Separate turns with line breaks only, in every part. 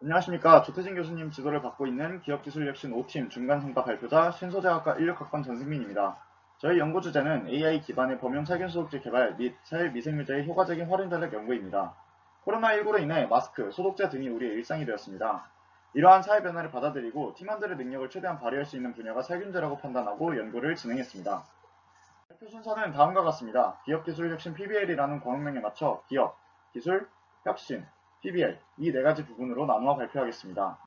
안녕하십니까. 조태진 교수님 지도를 받고 있는 기업기술혁신 5팀 중간성과 발표자 신소재학과 인력학번 전승민입니다. 저희 연구 주제는 AI 기반의 범용 살균소독제 개발 및 사회미생물제의 효과적인 활용 전략 연구입니다. 코로나19로 인해 마스크, 소독제 등이 우리의 일상이 되었습니다. 이러한 사회 변화를 받아들이고 팀원들의 능력을 최대한 발휘할 수 있는 분야가 살균제라고 판단하고 연구를 진행했습니다. 발표 순서는 다음과 같습니다. 기업기술혁신 PBL이라는 과목명에 맞춰 기업, 기술, 혁신, PBL 이 네 가지 부분으로 나누어 발표하겠습니다.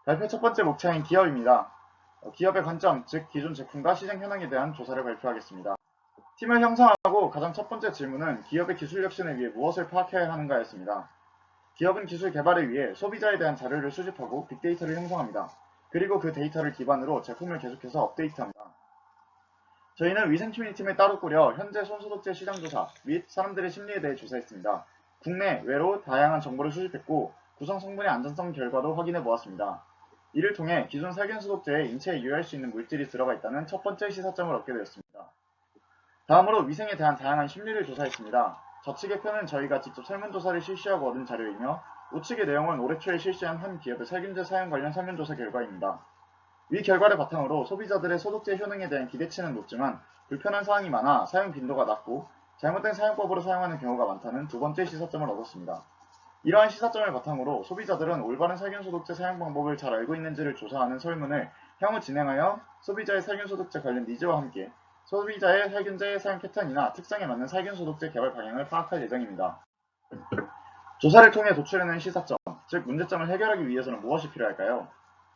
발표 첫 번째 목차인 기업입니다. 기업의 관점, 즉 기존 제품과 시장 현황에 대한 조사를 발표하겠습니다. 팀을 형성하고 가장 첫 번째 질문은 기업의 기술 혁신을 위해 무엇을 파악해야 하는가였습니다. 기업은 기술 개발을 위해 소비자에 대한 자료를 수집하고 빅데이터를 형성합니다. 그리고 그 데이터를 기반으로 제품을 계속해서 업데이트합니다. 저희는 위생추리팀을 따로 꾸려 현재 손소독제 시장 조사 및 사람들의 심리에 대해 조사했습니다. 국내, 외로 다양한 정보를 수집했고 구성 성분의 안전성 결과도 확인해 보았습니다. 이를 통해 기존 살균소독제에 인체에 유해할 수 있는 물질이 들어가 있다는 첫 번째 시사점을 얻게 되었습니다. 다음으로 위생에 대한 다양한 심리를 조사했습니다. 좌측의 표는 저희가 직접 설문조사를 실시하고 얻은 자료이며 우측의 내용은 올해 초에 실시한 한 기업의 살균제 사용 관련 설문조사 결과입니다. 위 결과를 바탕으로 소비자들의 소독제 효능에 대한 기대치는 높지만 불편한 사항이 많아 사용 빈도가 낮고 잘못된 사용법으로 사용하는 경우가 많다는 두 번째 시사점을 얻었습니다. 이러한 시사점을 바탕으로 소비자들은 올바른 살균소독제 사용 방법을 잘 알고 있는지를 조사하는 설문을 향후 진행하여 소비자의 살균소독제 관련 니즈와 함께 소비자의 살균제 사용 패턴이나 특성에 맞는 살균소독제 개발 방향을 파악할 예정입니다. 조사를 통해 도출해낸 시사점, 즉 문제점을 해결하기 위해서는 무엇이 필요할까요?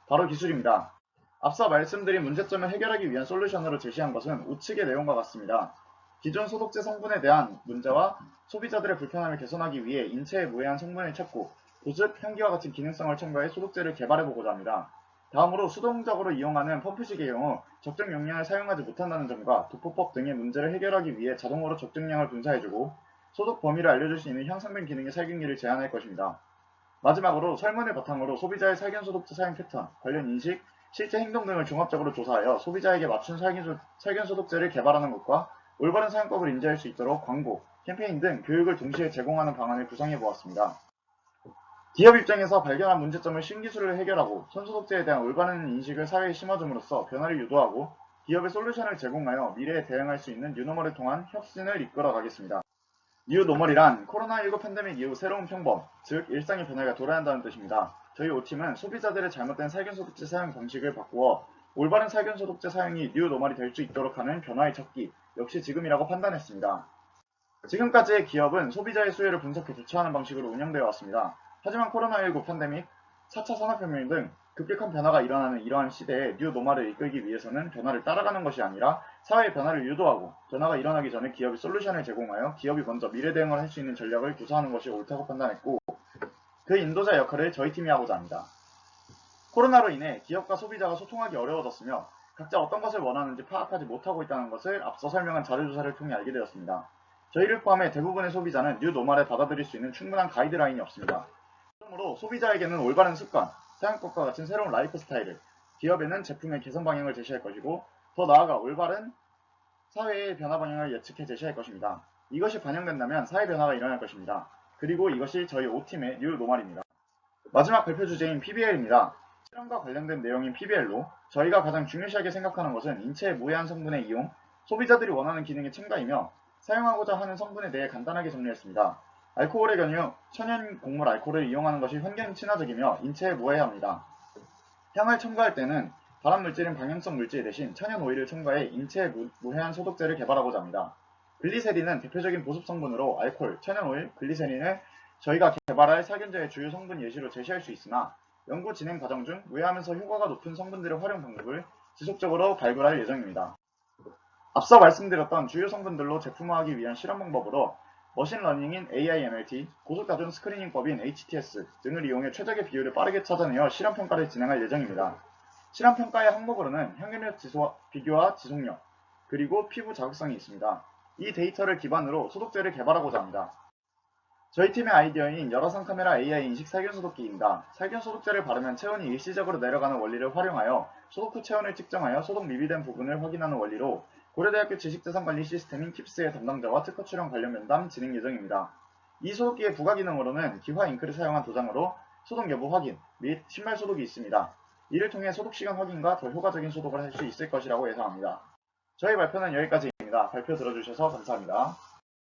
바로 기술입니다. 앞서 말씀드린 문제점을 해결하기 위한 솔루션으로 제시한 것은 우측의 내용과 같습니다. 기존 소독제 성분에 대한 문제와 소비자들의 불편함을 개선하기 위해 인체에 무해한 성분을 찾고 보습, 향기와 같은 기능성을 첨가해 소독제를 개발해보고자 합니다. 다음으로 수동적으로 이용하는 펌프식의 경우 적정 용량을 사용하지 못한다는 점과 도포법 등의 문제를 해결하기 위해 자동으로 적정량을 분사해주고 소독 범위를 알려줄 수 있는 향상된 기능의 살균기를 제안할 것입니다. 마지막으로 설문을 바탕으로 소비자의 살균소독제 사용 패턴, 관련 인식, 실제 행동 등을 종합적으로 조사하여 소비자에게 맞춘 살균소독제를 개발하는 것과 올바른 사용법을 인지할 수 있도록 광고, 캠페인 등 교육을 동시에 제공하는 방안을 구성해 보았습니다. 기업 입장에서 발견한 문제점을 신기술을 해결하고 손소독제에 대한 올바른 인식을 사회에 심어줌으로써 변화를 유도하고 기업의 솔루션을 제공하여 미래에 대응할 수 있는 뉴노멀을 통한 혁신을 이끌어 가겠습니다. 뉴노멀이란 코로나19 팬데믹 이후 새로운 평범, 즉 일상의 변화가 돌아야 한다는 뜻입니다. 저희 5팀은 소비자들의 잘못된 살균소독제 사용 방식을 바꾸어 올바른 살균소독제 사용이 뉴노멀이 될 수 있도록 하는 변화의 찾기, 역시 지금이라고 판단했습니다. 지금까지의 기업은 소비자의 수요를 분석해 대처하는 방식으로 운영되어 왔습니다. 하지만 코로나19 팬데믹, 4차 산업혁명 등 급격한 변화가 일어나는 이러한 시대에 뉴노멀을 이끌기 위해서는 변화를 따라가는 것이 아니라 사회의 변화를 유도하고 변화가 일어나기 전에 기업이 솔루션을 제공하여 기업이 먼저 미래 대응을 할 수 있는 전략을 구사하는 것이 옳다고 판단했고 그 인도자 역할을 저희 팀이 하고자 합니다. 코로나로 인해 기업과 소비자가 소통하기 어려워졌으며 각자 어떤 것을 원하는지 파악하지 못하고 있다는 것을 앞서 설명한 자료조사를 통해 알게 되었습니다. 저희를 포함해 대부분의 소비자는 뉴노멀을 받아들일 수 있는 충분한 가이드라인이 없습니다. 그러므로 소비자에게는 올바른 습관, 사용법과 같은 새로운 라이프 스타일을, 기업에는 제품의 개선 방향을 제시할 것이고 더 나아가 올바른 사회의 변화 방향을 예측해 제시할 것입니다. 이것이 반영된다면 사회 변화가 일어날 것입니다. 그리고 이것이 저희 5팀의 뉴노멀입니다. 마지막 발표 주제인 PBL입니다. 실험과 관련된 내용인 PBL로 저희가 가장 중요시하게 생각하는 것은 인체에 무해한 성분의 이용, 소비자들이 원하는 기능의 첨가이며 사용하고자 하는 성분에 대해 간단하게 정리했습니다. 알코올의 경우 천연 곡물 알코올을 이용하는 것이 환경 친화적이며 인체에 무해합니다. 향을 첨가할 때는 발암물질인 방향성 물질 대신 천연 오일을 첨가해 인체에 무해한 소독제를 개발하고자 합니다. 글리세린은 대표적인 보습 성분으로 알코올, 천연 오일, 글리세린을 저희가 개발할 살균제의 주요 성분 예시로 제시할 수 있으나 연구 진행 과정 중 무해하면서 효과가 높은 성분들의 활용 방법을 지속적으로 발굴할 예정입니다. 앞서 말씀드렸던 주요 성분들로 제품화하기 위한 실험 방법으로 머신러닝인 AI/MLT, 고속다중 스크리닝법인 HTS 등을 이용해 최적의 비율을 빠르게 찾아내어 실험평가를 진행할 예정입니다. 실험평가의 항목으로는 향유력 비교와 지속력, 그리고 피부 자극성이 있습니다. 이 데이터를 기반으로 소독제를 개발하고자 합니다. 저희 팀의 아이디어인 열화상 카메라 AI 인식 살균소독기입니다. 살균소독제를 바르면 체온이 일시적으로 내려가는 원리를 활용하여 소독 후 체온을 측정하여 소독 미비된 부분을 확인하는 원리로 고려대학교 지식재산관리 시스템인 킵스의 담당자와 특허 출원 관련 면담 진행 예정입니다. 이 소독기의 부가 기능으로는 기화 잉크를 사용한 도장으로 소독 여부 확인 및 신발 소독이 있습니다. 이를 통해 소독 시간 확인과 더 효과적인 소독을 할 수 있을 것이라고 예상합니다. 저희 발표는 여기까지입니다. 발표 들어주셔서 감사합니다.